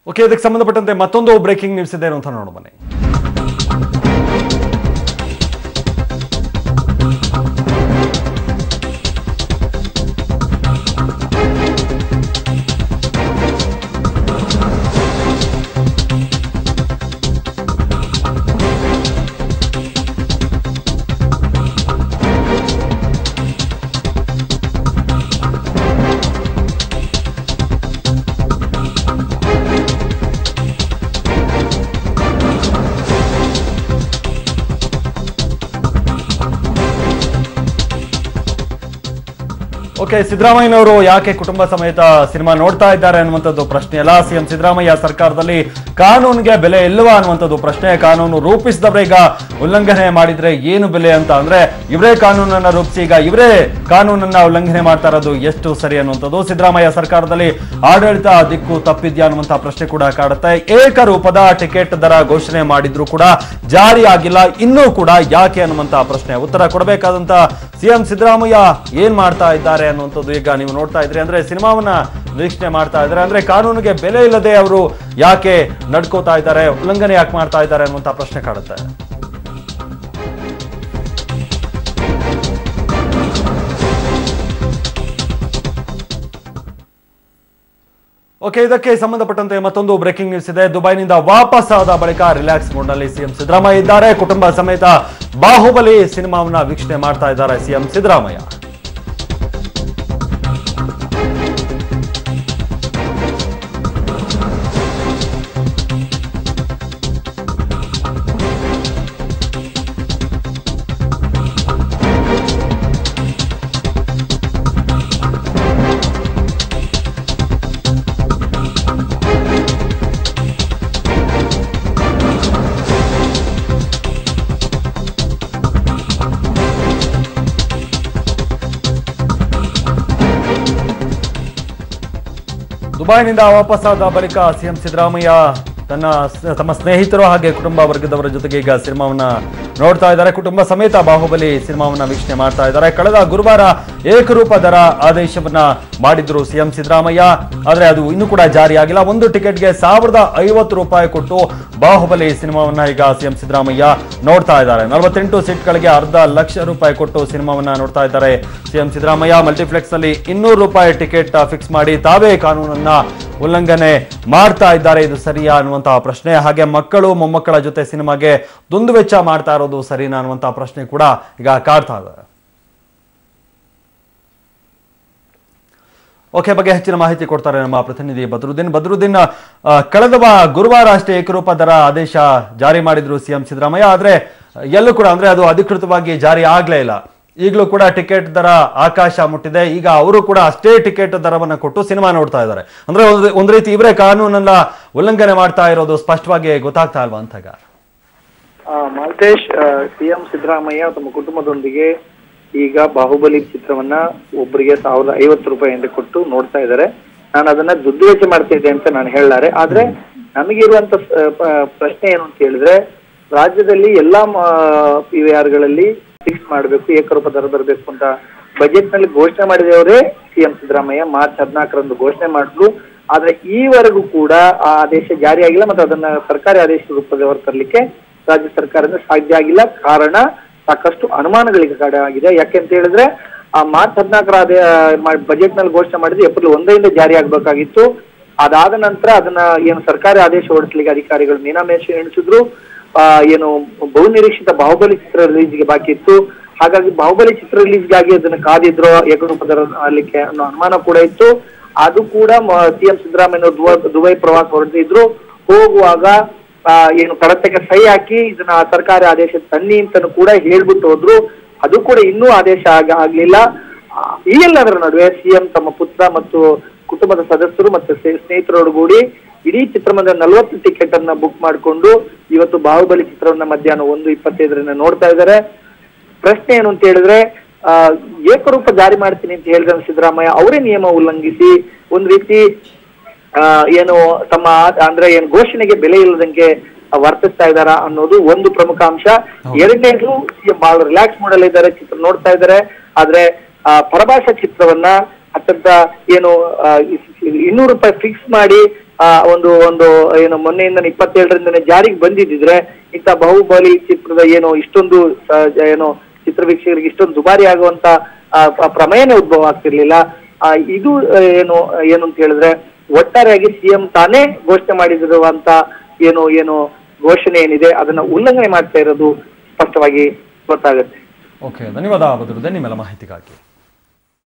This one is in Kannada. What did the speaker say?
ಓಕೆ, ಇದಕ್ಕೆ ಸಂಬಂಧಪಟ್ಟಂತೆ ಮತ್ತೊಂದು ಬ್ರೇಕಿಂಗ್ ನ್ಯೂಸ್ ಇದೆ ಅಂತ ನೋಡೋಣ ಬನ್ನಿ. ಓಕೆ, ಸಿದ್ದರಾಮಯ್ಯನವರು ಯಾಕೆ ಕುಟುಂಬ ಸಮೇತ ಸಿನಿಮಾ ನೋಡ್ತಾ ಇದ್ದಾರೆ ಅನ್ನುವಂಥದ್ದು ಪ್ರಶ್ನೆ ಅಲ್ಲ. ಸಿಎಂ ಸಿದ್ದರಾಮಯ್ಯ ಸರ್ಕಾರದಲ್ಲಿ ಕಾನೂನಿಗೆ ಬೆಲೆ ಇಲ್ಲವಾ ಅನ್ನುವಂಥದ್ದು ಪ್ರಶ್ನೆ. ಕಾನೂನು ರೂಪಿಸಿದವರೇ ಈಗ ಉಲ್ಲಂಘನೆ ಮಾಡಿದ್ರೆ ಏನು ಬೆಲೆ ಅಂತ ಅಂದ್ರೆ ಇವರೇ ಕಾನೂನನ್ನ ರೂಪಿಸಿ ಈಗ ಇವರೇ ಕಾನೂನನ್ನ ಉಲ್ಲಂಘನೆ ಮಾಡ್ತಾ ಇರೋದು ಎಷ್ಟು ಸರಿ ಅನ್ನುವಂಥದ್ದು. ಸಿದ್ದರಾಮಯ್ಯ ಸರ್ಕಾರದಲ್ಲಿ ಆಡಳಿತ ದಿಕ್ಕು ತಪ್ಪಿದ್ಯಾ ಅನ್ನುವಂತಹ ಪ್ರಶ್ನೆ ಕೂಡ ಕಾಡುತ್ತೆ. ಏಕರೂಪದ ಟಿಕೆಟ್ ದರ ಘೋಷಣೆ ಮಾಡಿದ್ರು ಕೂಡ ಜಾರಿ ಆಗಿಲ್ಲ, ಇನ್ನೂ ಕೂಡ ಯಾಕೆ ಅನ್ನುವಂತಹ ಪ್ರಶ್ನೆ ಉತ್ತರ ಕೊಡಬೇಕಾದಂತ ಸಿಎಂ ಸಿದ್ದರಾಮಯ್ಯ ಏನ್ ಮಾಡ್ತಾ ಇದ್ದಾರೆ ಅನ್ನುವಂಥದ್ದು ಈಗ ನೀವು ನೋಡ್ತಾ ಇದ್ರಿ. ಅಂದ್ರೆ ಸಿನಿಮಾವನ್ನ ವೀಕ್ಷಣೆ ಮಾಡ್ತಾ ಇದ್ದಾರೆ, ಅಂದ್ರೆ ಕಾನೂನಿಗೆ ಬೆಲೆ ಇಲ್ಲದೆ ಅವರು ಯಾಕೆ ನಡ್ಕೋತಾ ಇದ್ದಾರೆ, ಉಲ್ಲಂಘನೆ ಯಾಕೆ ಮಾಡ್ತಾ ಇದ್ದಾರೆ ಅನ್ನುವಂಥ ಪ್ರಶ್ನೆ ಕಾಡುತ್ತೆ. ಓಕೆ, ಇದಕ್ಕೆ ಸಂಬಂಧಪಟ್ಟಂತೆ ಮತ್ತೊಂದು ಬ್ರೇಕಿಂಗ್ ನ್ಯೂಸ್ ಇದೆ. ದುಬೈನಿಂದ ವಾಪಸ್ ಆದ ಬಳಿಕ ರಿಲ್ಯಾಕ್ಸ್ ಮೋಡ್ ನಲ್ಲಿ ಸಿಎಂ ಸಿದ್ದರಾಮಯ್ಯ ಇದ್ದಾರೆ. ಕುಟುಂಬ ಸಮೇತ ಬಾಹುಬಲಿ ಸಿನಿಮಾವನ್ನ ವೀಕ್ಷಣೆ ಮಾಡ್ತಾ ಇದ್ದಾರೆ ಸಿಎಂ ಸಿದ್ದರಾಮಯ್ಯ. ದುಬೈನಿಂದ ವಾಪಸ್ಸಾದ ಬಳಿಕ ಸಿಎಂ ಸಿದ್ದರಾಮಯ್ಯ ತಮ್ಮ ಸ್ನೇಹಿತರು ಹಾಗೆ ಕುಟುಂಬ ವರ್ಗದವರ ಜೊತೆಗೆ ಈಗ ಸಿನಿಮಾವನ್ನ ನೋಡ್ತಾ ಇದ್ದಾರೆ. ಕುಟುಂಬ ಸಮೇತ ಬಾಹುಬಲಿ ಸಿನಿಮಾವನ್ನ ವೀಕ್ಷಣೆ ಮಾಡ್ತಾ ಇದ್ದಾರೆ. ಕಳೆದ ಗುರುವಾರ ಏಕರೂಪ ದರ ಆದೇಶವನ್ನ ಮಾಡಿದ್ರು ಸಿಎಂ ಸಿದ್ದರಾಮಯ್ಯ, ಆದ್ರೆ ಅದು ಇನ್ನೂ ಕೂಡ ಜಾರಿ ಆಗಿಲ್ಲ. ಒಂದು ಟಿಕೆಟ್ಗೆ 1050 ರೂಪಾಯಿ ಕೊಟ್ಟು ಬಾಹುಬಲಿ ಸಿನಿಮಾವನ್ನ ಈಗ ಸಿಎಂ ಸಿದ್ದರಾಮಯ್ಯ ನೋಡ್ತಾ ಇದ್ದಾರೆ. 48 ಸೀಟ್ಗಳಿಗೆ ₹500,000 ಕೊಟ್ಟು ಸಿನಿಮಾವನ್ನ ನೋಡ್ತಾ ಇದ್ದಾರೆ ಸಿಎಂ ಸಿದ್ದರಾಮಯ್ಯ. ಮಲ್ಟಿಪ್ಲೆಕ್ಸ್ ನಲ್ಲಿ 200 ರೂಪಾಯಿ ಟಿಕೆಟ್ ಫಿಕ್ಸ್ ಮಾಡಿ ತಾವೇ ಕಾನೂನನ್ನ ಉಲ್ಲಂಘನೆ ಮಾಡ್ತಾ ಇದ್ದಾರೆ, ಇದು ಸರಿಯಾ ಅನ್ನುವಂತಹ ಪ್ರಶ್ನೆ. ಹಾಗೆ ಮಕ್ಕಳು ಮೊಮ್ಮಕ್ಕಳ ಜೊತೆ ಸಿನಿಮಾಗೆ ದುಂದು ವೆಚ್ಚ ಮಾಡ್ತಾ ಇರೋದು ಸರಿನಾ ಅನ್ನುವಂತಹ ಪ್ರಶ್ನೆ ಕೂಡ ಈಗ ಕಾಡ್ತಾ ಇದೆ. ಓಕೆ, ಬಗ್ಗೆ ಹೆಚ್ಚಿನ ಮಾಹಿತಿ ಕೊಡ್ತಾರೆ ನಮ್ಮ ಪ್ರತಿನಿಧಿ ಬದ್ರುದ್ದೀನ್. ಕಳೆದ ಗುರುವಾರ ಅಷ್ಟೇ ಏಕರೂಪ ದರ ಆದೇಶ ಜಾರಿ ಮಾಡಿದ್ರು ಸಿಎಂ ಸಿದ್ದರಾಮಯ್ಯ, ಆದ್ರೆ ಎಲ್ಲೂ ಕೂಡ ಅಂದ್ರೆ ಅದು ಅಧಿಕೃತವಾಗಿ ಜಾರಿ ಆಗ್ಲೇ ಇಲ್ಲ. ಈಗಲೂ ಕೂಡ ಟಿಕೆಟ್ ದರ ಆಕಾಶ ಮುಟ್ಟಿದೆ. ಈಗ ಅವರು ಕೂಡ ಅಷ್ಟೇ ಟಿಕೆಟ್ ದರವನ್ನ ಕೊಟ್ಟು ಸಿನಿಮಾ ನೋಡ್ತಾ ಇದ್ದಾರೆ. ಅಂದ್ರೆ ಒಂದ್ ರೀತಿ ಇವರೇ ಕಾನೂನನ್ನ ಉಲ್ಲಂಘನೆ ಮಾಡ್ತಾ ಇರೋದು ಸ್ಪಷ್ಟವಾಗಿ ಗೊತ್ತಾಗ್ತಾ ಇಲ್ವಾ ಅಂತ. ಮಾಲ್ತೇಶ್, ಸಿಎಂ ಸಿದ್ದರಾಮಯ್ಯ ತಮ್ಮ ಕುಟುಂಬದೊಂದಿಗೆ ಈಗ ಬಾಹುಬಲಿ ಚಿತ್ರವನ್ನ ಒಬ್ಬರಿಗೆ ₹1050 ಎಂದು ಕೊಟ್ಟು ನೋಡ್ತಾ ಇದ್ದಾರೆ. ನಾನು ಅದನ್ನ ದುಡ್ಡು ಮಾಡ್ತಾ ಇದ್ದೆ ಅಂತ ನಾನು ಹೇಳಲಾರೆ. ಆದ್ರೆ ನಮಗಿರುವಂತ ಪ್ರಶ್ನೆ ಏನು ಅಂತ ಹೇಳಿದ್ರೆ, ರಾಜ್ಯದಲ್ಲಿ ಎಲ್ಲಾ PVRಗಳಲ್ಲಿ ಫಿಕ್ಸ್ ಮಾಡಬೇಕು, ಏಕರೂಪ ದರ ಬರಬೇಕು ಅಂತ ಬಜೆಟ್ ನಲ್ಲಿ ಘೋಷಣೆ ಮಾಡಿದವರೇ ಸಿಎಂ ಸಿದ್ದರಾಮಯ್ಯ. ಮಾರ್ಚ್ 14ರಂದು ಘೋಷಣೆ ಮಾಡಿದ್ರು. ಆದ್ರೆ ಈವರೆಗೂ ಕೂಡ ಆ ಆದೇಶ ಜಾರಿಯಾಗಿಲ್ಲ ಮತ್ತು ಅದನ್ನ ಸರ್ಕಾರಿ ಆದೇಶ ರೂಪದ ತರಲಿಕ್ಕೆ ರಾಜ್ಯ ಸರ್ಕಾರದಿಂದ ಸಾಧ್ಯ ಆಗಿಲ್ಲ. ಕಾರಣ ಸಾಕಷ್ಟು ಅನುಮಾನಗಳಿಗೆ ಕಾರಣವಾಗಿದೆ. ಯಾಕೆಂತ ಹೇಳಿದ್ರೆ ಆ ಮಾರ್ಚ್ 14ರ ಬಜೆಟ್ ನಲ್ಲಿ ಘೋಷಣೆ ಮಾಡಿದ್ರೆ ಏಪ್ರಿಲ್ 1ರಿಂದ ಜಾರಿ ಆಗ್ಬೇಕಾಗಿತ್ತು. ಅದಾದ ನಂತರ ಅದನ್ನ ಏನು ಸರ್ಕಾರಿ ಆದೇಶ ಹೊರಡಿಸಲಿಕ್ಕೆ ಅಧಿಕಾರಿಗಳು ಮೀನಾಮೇಷ ಎಣಿಸಿದ್ರು. ಏನು ಬಹುನಿರೀಕ್ಷಿತ ಬಾಹುಬಲಿ ಚಿತ್ರ ರಿಲೀಸ್ಗೆ ಬಾಕಿ ಇತ್ತು. ಹಾಗಾಗಿ ಬಾಹುಬಲಿ ಚಿತ್ರ ರಿಲೀಸ್ಗಾಗಿ ಅದನ್ನ ಕಾದಿದ್ರು, ಏಕರೂಪ ದರ ಅಲ್ಲಿಕ್ಕೆ ಅನ್ನೋ ಅನುಮಾನ ಕೂಡ ಇತ್ತು. ಅದು ಕೂಡ ಸಿಎಂ ಸಿದ್ದರಾಮಯ್ಯ ದುಬೈ ಪ್ರವಾಸ ಹೊರಟಿದ್ರು. ಹೋಗುವಾಗ ಏನು ಕಡತಕ್ಕೆ ಸಹಿ ಹಾಕಿ ಇದನ್ನ ಸರ್ಕಾರಿ ಆದೇಶ ತನ್ನಿ ಅಂತನೂ ಕೂಡ ಹೇಳ್ಬಿಟ್ಟು ಹೋದ್ರು. ಅದು ಕೂಡ ಇನ್ನೂ ಆದೇಶ ಆಗ್ಲಿಲ್ಲ. ಈ ಎಲ್ಲದರ ನಡುವೆ ಸಿಎಂ ತಮ್ಮ ಪುತ್ರ ಮತ್ತು ಕುಟುಂಬದ ಸದಸ್ಯರು ಮತ್ತು ಸ್ನೇಹಿತರೊಡಗೂಡಿ ಇಡೀ ಚಿತ್ರಮಂದಿರ 40 ಟಿಕೆಟ್ ಅನ್ನ ಬುಕ್ ಮಾಡಿಕೊಂಡು ಇವತ್ತು ಬಾಹುಬಲಿ ಚಿತ್ರವನ್ನ ಮಧ್ಯಾಹ್ನ 1:25 ನೋಡ್ತಾ ಇದ್ದಾರೆ. ಪ್ರಶ್ನೆ ಏನು ಅಂತ ಹೇಳಿದ್ರೆ, ಏಕರೂಪ ಜಾರಿ ಮಾಡ್ತೀನಿ ಅಂತ ಹೇಳಿದ ಸಿದ್ದರಾಮಯ್ಯ ಅವರೇ ನಿಯಮ ಉಲ್ಲಂಘಿಸಿ ಒಂದ್ ರೀತಿ ಏನು ತಮ್ಮ ಅಂದ್ರೆ ಏನು ಘೋಷಣೆಗೆ ಬೆಲೆ ಇಲ್ಲದಂಗೆ ವರ್ತಿಸ್ತಾ ಇದ್ದಾರಾ ಅನ್ನೋದು ಒಂದು ಪ್ರಮುಖ ಅಂಶ. ಎರಡನೇದು, ಬಹಳ ರಿಲ್ಯಾಕ್ಸ್ ಮಾಡಲ್ ಇದ್ದಾರೆ, ಚಿತ್ರ ನೋಡ್ತಾ ಇದ್ದಾರೆ. ಆದ್ರೆ ಪರಭಾಷಾ ಚಿತ್ರವನ್ನ ಅತ್ಯಂತ ಏನು ₹200 ಫಿಕ್ಸ್ ಮಾಡಿ ಒಂದು ಒಂದು ಏನು ಮೊನ್ನೆಯಿಂದ 27ರಿಂದನೇ ಜಾರಿಗೆ ಬಂದಿದ್ದಿದ್ರೆ ಇಂಥ ಬಾಹುಬಲಿ ಚಿತ್ರದ ಏನು ಇಷ್ಟೊಂದು ಏನು ಚಿತ್ರ ವೀಕ್ಷಕರಿಗೆ ಇಷ್ಟೊಂದು ದುಬಾರಿ ಆಗುವಂತ ಪ್ರಮೇಯನೇ ಉದ್ಭವ ಆಗ್ತಿರ್ಲಿಲ್ಲ. ಇದು ಏನು ಅಂತ ಹೇಳಿದ್ರೆ ಒಟ್ಟಾರೆಯಾಗಿ ಸಿಎಂ ತಾನೇ ಘೋಷಣೆ ಮಾಡಿದಿರುವಂತ ಏನು ಘೋಷಣೆ ಏನಿದೆ ಅದನ್ನ ಉಲ್ಲಂಘನೆ ಮಾಡ್ತಾ ಇರೋದು ಸ್ಪಷ್ಟವಾಗಿ ಗೊತ್ತಾಗುತ್ತೆ. ಓಕೆ, ಧನ್ಯವಾದ ಬದರುದ್ದೀನ್ ನಿಮ್ಮೆಲ್ಲ ಮಾಹಿತಿಗಾಗಿ.